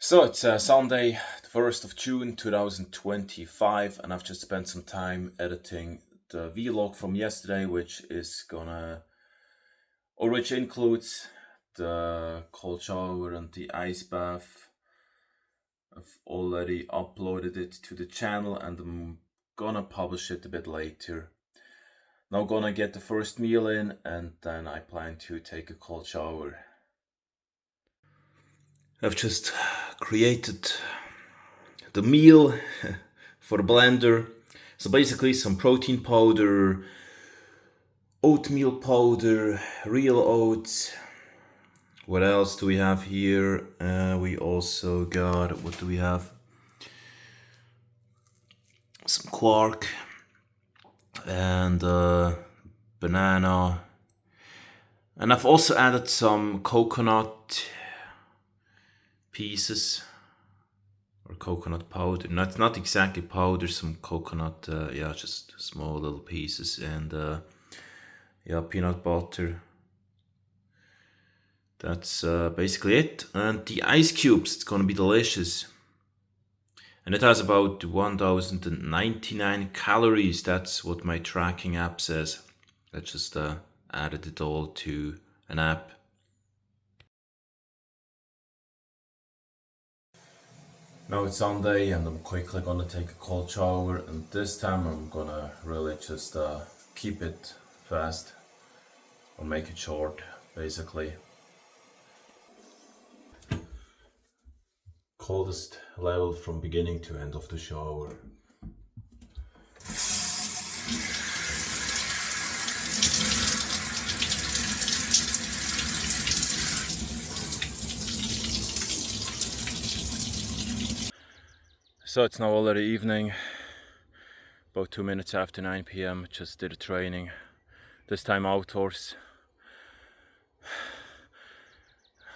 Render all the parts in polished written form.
So it's Sunday, the 1st of June 2025, and I've just spent some time editing the vlog from yesterday, which includes the cold shower and the ice bath. I've already uploaded it to the channel and I'm gonna publish it a bit later. Now gonna get the first meal in and then I plan to take a cold shower. I've just created the meal for the blender. So basically some protein powder, oatmeal powder, real oats. What else do we have here? We also got, what do we have? Some quark and banana. And I've also added some coconut pieces or coconut powder. Not exactly powder, some coconut, just small little pieces, and peanut butter. That's basically it. And the ice cubes, it's gonna be delicious. And it has about 1099 calories. That's what my tracking app says. I just added it all to an app. Now it's Sunday and I'm quickly gonna take a cold shower, and this time I'm gonna really just keep it fast or make it short, basically. Coldest level from beginning to end of the shower. So it's now already evening, about 2 minutes after 9 p.m. Just did a training, this time outdoors.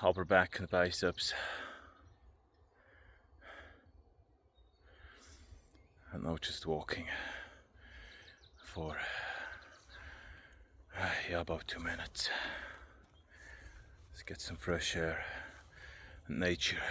Upper back and biceps. And now just walking for about 2 minutes. Let's get some fresh air and nature.